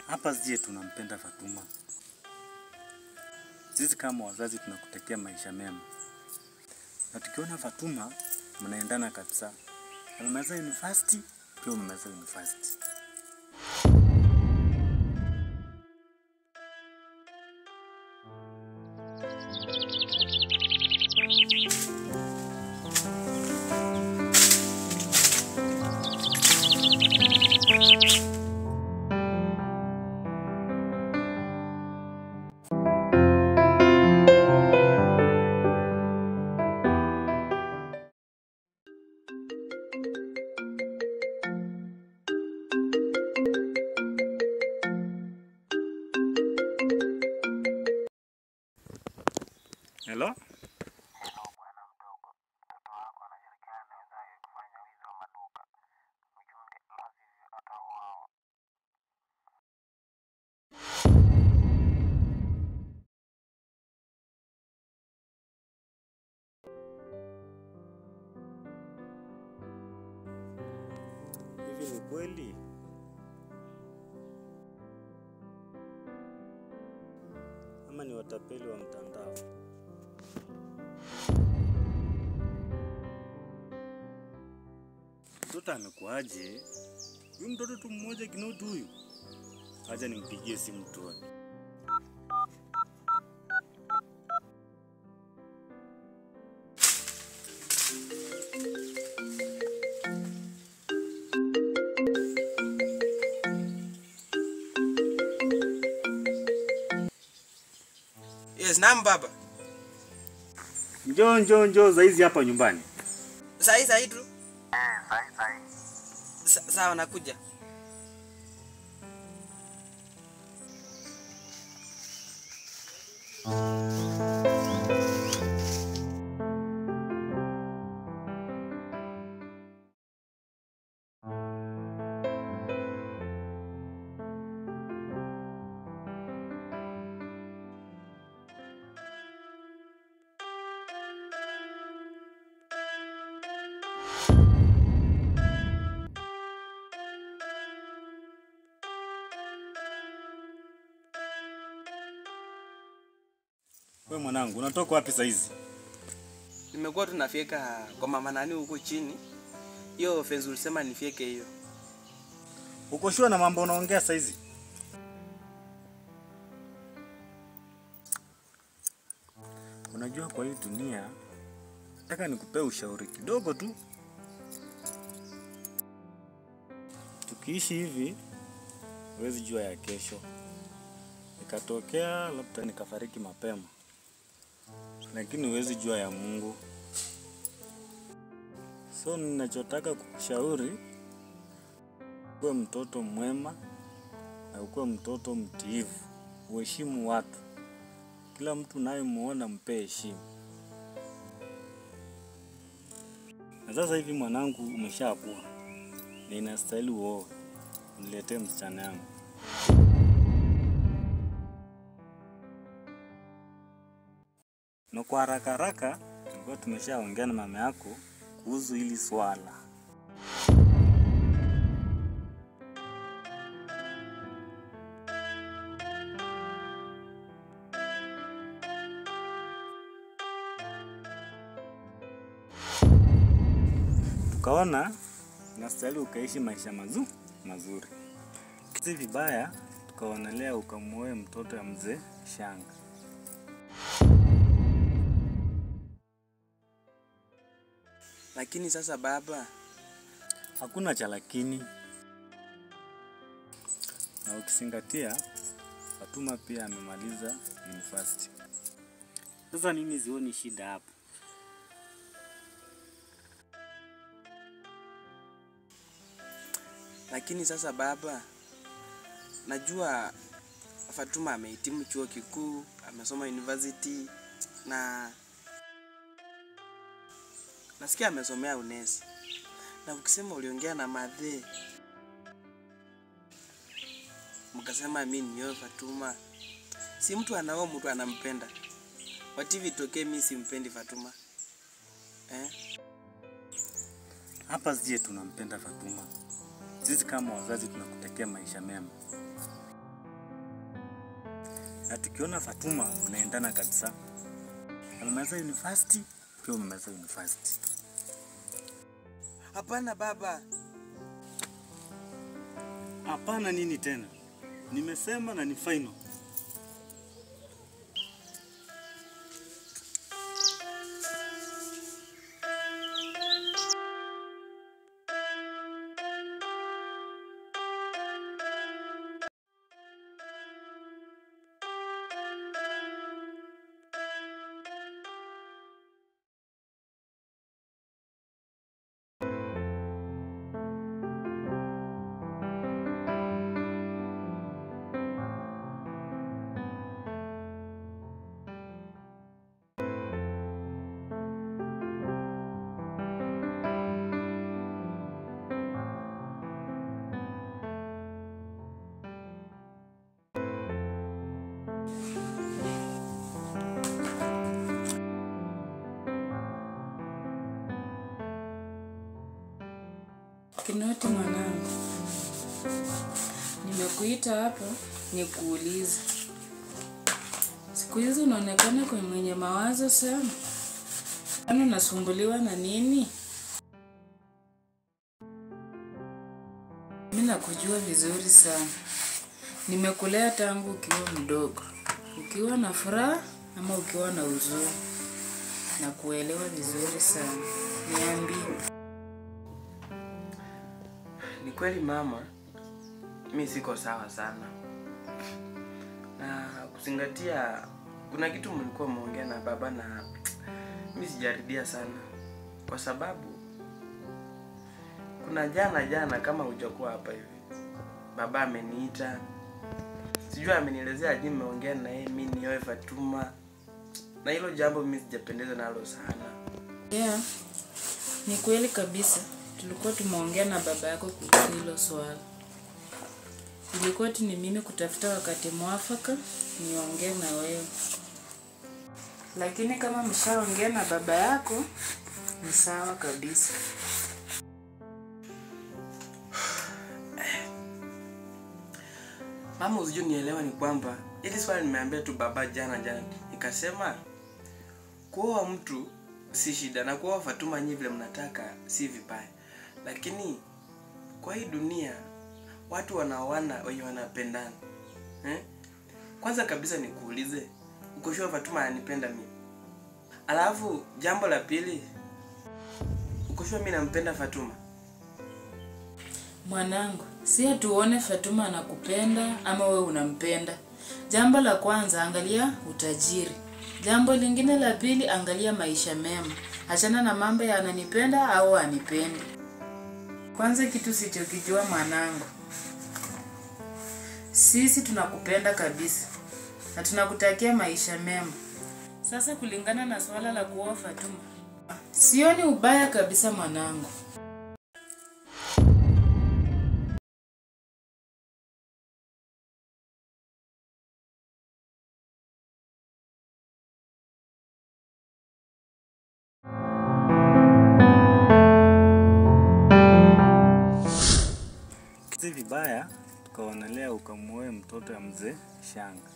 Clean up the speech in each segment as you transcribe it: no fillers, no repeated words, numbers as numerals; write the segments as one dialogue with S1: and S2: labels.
S1: Hapa zie tunampenda Fatuma. Sisi kama wazazi tunakutekea maisha mema. Na tukiona Fatuma mnaendana kabisa. Amemaliza university, pia umemaliza university. Hello?
S2: Hello bwana mdogo. Mtoto wako anashirikiana na wenzake kufanya wizi wa maduka. Mchunge lazima atauawa.
S1: Hivi ni kweli? Ama ni watapeli wa mtandao? Mtoto amekuaje? Huyu mtoto tu mmoja Kinoti huyu. Acha nimpigie simu tuone.
S3: Yes, naam baba.
S1: Njoo zaizi hapa nyumbani.
S3: Sahi tu.
S2: Sahi.
S3: Sawa nakuja.
S1: Wewe mwanangu, unatoka wapi saizi?
S3: Nimekuwa tunafika kwa mama nani huko chini. Hiyo fence ulisema nifike hiyo.
S1: Uko shua na mambo unaongea saizi? Unajua kwa hii dunia, nataka nikupee ushauri kidogo tu. Tukiishi hivi, huwezi jua ya kesho. Ikatokea labda nikafariki mapema. Lakini huwezi jua ya Mungu. So ninachotaka kukushauri, uwe mtoto mwema na uwe mtoto mtiifu. Uheshimu watu. Kila mtu unayemuona mpe heshima. Na sasa hivi mwanangu umeshakuwa. Na inastahili uoe. Niletee msichana yangu. Na kwa haraka tulikuwa tumeshaongea na mama yako kuhusu hili swala. Tukaona inastahili ukaishi maisha mazuri. Si vibaya tukaonelea ukamuoe mtoto ya mzee Shanga.
S3: Lakini sasa baba,
S1: Hakuna cha lakini. Na ukizingatia Fatuma pia amemaliza university. Sasa mimi sioni shida hapo.
S3: lakini sasa baba, najua Fatuma amehitimu chuo kikuu, amesoma university na nasikia amesomea unesi. Na ukisema uliongea na madhe, mkasema mimi nioe Fatuma. Si mtu anaoa mtu anampenda. Wativi tokee mimi simpendi Fatuma.
S1: Hapa zie tunampenda Fatuma. Sisi kama wazazi tunakutekea maisha mema. Na tukiona Fatuma mnaendana kabisa. Amemaliza university, pia umemaliza university.
S3: Hapana baba.
S1: Hapana nini tena? Nimesema na ni final.
S4: Kinoti mwanangu, nimekuita hapa nikuulize. Siku hizi unaonekana kwa mwenye mawazo sana. Kwani unasumbuliwa na nini? Mimi nakujua vizuri sana. Nimekulea tangu ukiwa mdogo. Ukiwa na furaha ama ukiwa na huzuni. Nakuelewa vizuri sana. Niambie.
S3: Ni kweli mama, mimi siko sawa sana. Na kuzingatia kuna kitu mlikuwa mmeongea na baba na mimi sijaridhia sana. Kwa sababu kuna jana kama hujakuwa hapa hivi. Baba ameniita. Sijui amenielezea aje mmeongea na yeye mimi nioe Fatuma. Na hilo jambo mimi sijapendezwa nalo sana.
S4: Yeah. Ni kweli kabisa. Tulikuwa tumeongea na baba yako kuhusu hilo swala. Ilikuwa tu ni mimi kutafuta wakati mwafaka niongee na wewe. Lakini kama mshaongea na baba yako ni sawa kabisa.
S3: Mama usijue nielewa ni kwamba ili swali nimeambia tu baba jana nikasema kuoa mtu si shida na kuoa Fatuma nyinyi vile mnataka si vibaya. Lakini kwa hii dunia watu wanaoana wenye wanapendana. Kwanza kabisa nikuulize, uko sure Fatuma ananipenda mimi? Alafu jambo la pili, uko sure mimi nampenda Fatuma?
S4: Mwanangu, si atuone Fatuma anakupenda ama wewe unampenda. Jambo la kwanza angalia utajiri. Jambo lingine la pili angalia maisha mema. Achana na mambo ya ananipenda au anipendi. Kwanza kitu sichokijua mwanangu. Sisi tunakupenda kabisa. Na tunakutakia maisha mema. Sasa kulingana na swala la kuoa Fatuma, sioni ubaya kabisa mwanangu.
S1: Si vibaya tukaonelea ukamuoe mtoto ya mzee Shanga.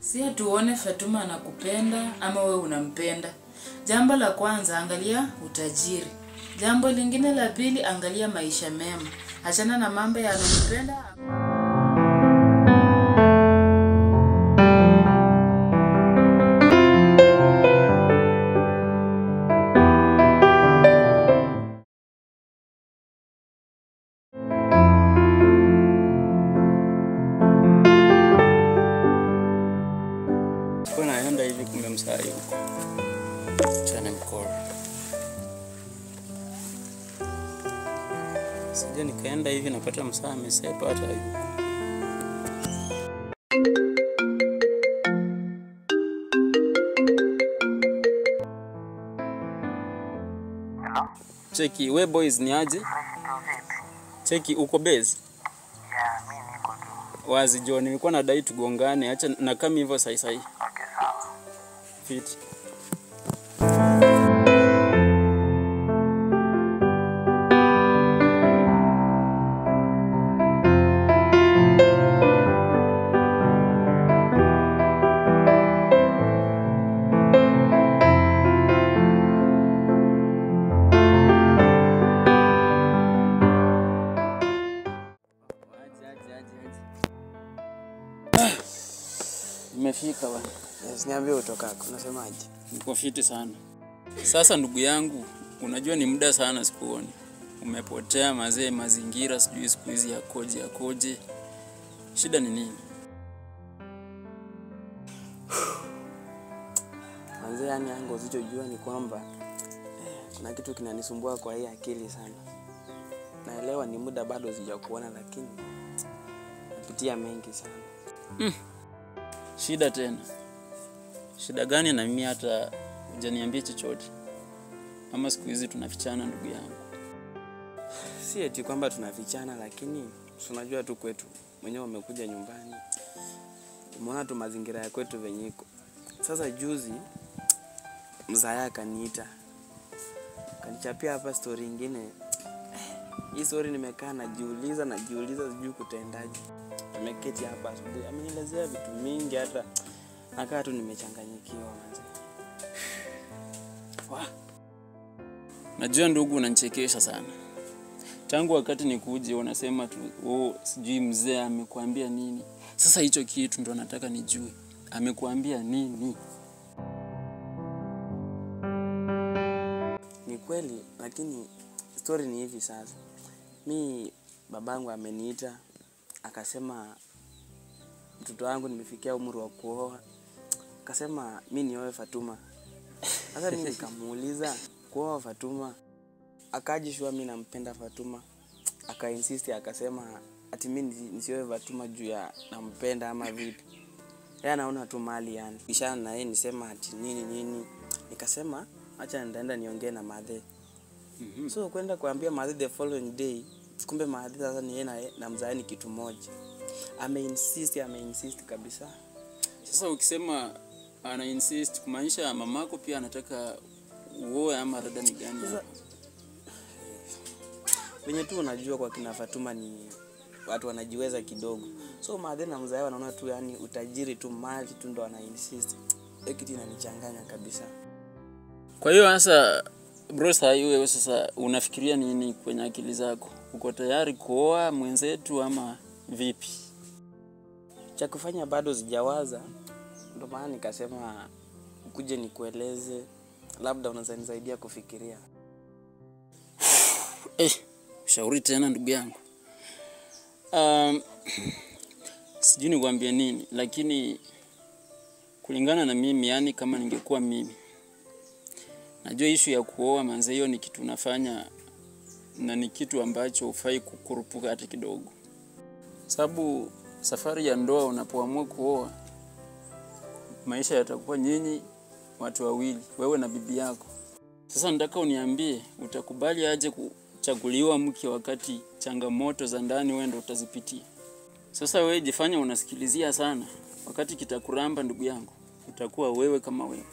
S4: Si atuone Fatuma anakupenda ama wewe unampenda. Jambo la kwanza angalia utajiri. Jambo lingine la pili angalia maisha mema. Achana na mambo ya ananipenda.
S3: Naenda hivi kumbe msai huko. Chana mkoro. Sija nikaenda hivi napata msaa amesepa hata yuko. Cheki, we boys ni aje? Cheki, uko base?
S2: Yeah, mimi niko tu.
S3: Wazi jo, nilikuwa nadai tugongane, acha na kama hivyo sai.
S2: Okay, sawa.
S3: Fit. Bros, niambie utokako, unasemaje?
S5: Niko fiti sana. Sasa ndugu yangu, unajua ni muda sana sikuoni. Umepotea mazee, mazingira sijui siku hizi yakoje. Shida ni nini?
S3: Manze, yani yangu usichojua ni kwamba kuna kitu kinanisumbua kwa hii akili sana. Naelewa ni muda bado sijakuona, lakini napitia mengi sana.
S5: Shida tena. Shida gani? Na mimi hata hujaniambia chochote. Ama siku hizi tunafichana ndugu yangu?
S3: Si eti kwamba tunafichana, lakini tunajua tu kwetu. Mwenyewe umekuja nyumbani, umeona tu mazingira ya kwetu venye iko. Sasa juzi mzaya akaniita, kanichapia hapa story nyingine. Hii story nimekaa najiuliza sijui kutendaje. Tumeketi hapa asubuhi, amenielezea vitu mingi, hata nakaa tu nimechanganyikiwa manze.
S5: Najua ndugu, unanichekesha sana. Tangu wakati nikuje unasema tu sijui mzee amekuambia nini. Sasa hicho kitu ndo nataka nijue. Amekuambia nini?
S3: Ni kweli, lakini story ni hivi sasa. Babangu ameniita, akasema mtoto wangu nimefikia umri wa kuoa. Akasema mimi nioe Fatuma. Sasa mimi nikamuuliza, kuoa Fatuma? Akajishua mimi nampenda Fatuma. Akainsist, akasema ati mimi nisioe Fatuma juu ya nampenda ama vipi. Yeye anaona tu mali yani. Kisha na yeye nisema ati nini. Nikasema acha ndaenda niongee na madhe. So kwenda kuambia madhe the following day, kumbe madhe sasa ni yeye na mzaani kitu moja. Ameinsist kabisa.
S5: Sasa ukisema ana insist kumaanisha mamako pia anataka uoe ama rada ni gani?
S3: Wenye tu unajua kwa kina Fatuma ni watu wanajiweza kidogo. So madhe na mzae wanaona tu yani utajiri tu, mali tu ndo wana insist. Hiyo kitu inanichanganya kabisa.
S5: Kwa hiyo sasa bro, wewe sasa unafikiria nini kwenye akili zako? Uko tayari kuoa mwenzetu ama vipi?
S3: Cha kufanya bado sijawaza. Ndio maana nikasema ukuje nikueleze, labda unaweza nisaidia kufikiria.
S5: Shauri tena ndugu yangu. Sijui nikwambie nini, lakini kulingana na mimi, yani kama ningekuwa mimi, najua issue ya kuoa manze, hiyo ni kitu nafanya na ni kitu ambacho hufai kukurupuka hata kidogo. Sababu safari ya ndoa unapoamua kuoa, maisha yatakuwa nyinyi watu wawili, wewe na bibi yako. Sasa nataka uniambie, utakubali aje kuchaguliwa mke wakati changamoto za ndani wewe ndo utazipitia? Sasa wewe jifanya unasikilizia sana, wakati kitakuramba ndugu yangu, utakuwa wewe kama wewe.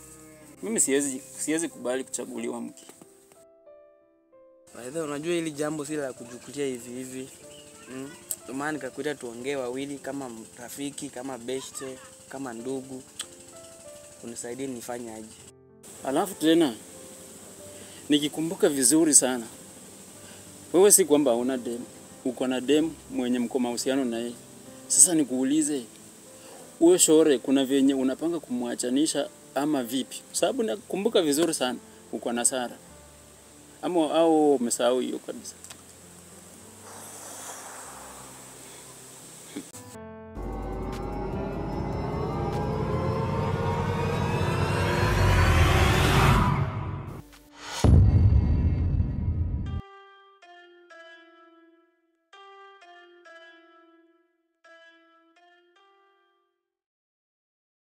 S5: Mimi siwezi kubali kuchaguliwa mke.
S3: Baadhi unajua hili jambo si la kujukulia hivi. Ndio maana nikakuita tuongee wawili kama rafiki, kama beshte, kama ndugu. Unisaidie nifanye aje.
S5: Alafu tena nikikumbuka vizuri sana, wewe si kwamba una dem, uko na dem mwenye mko mahusiano na yeye. Sasa nikuulize, wewe shore kuna venye unapanga kumwachanisha ama vipi? Sababu nakumbuka vizuri sana uko na Sara. Ama au umesahau hiyo kabisa?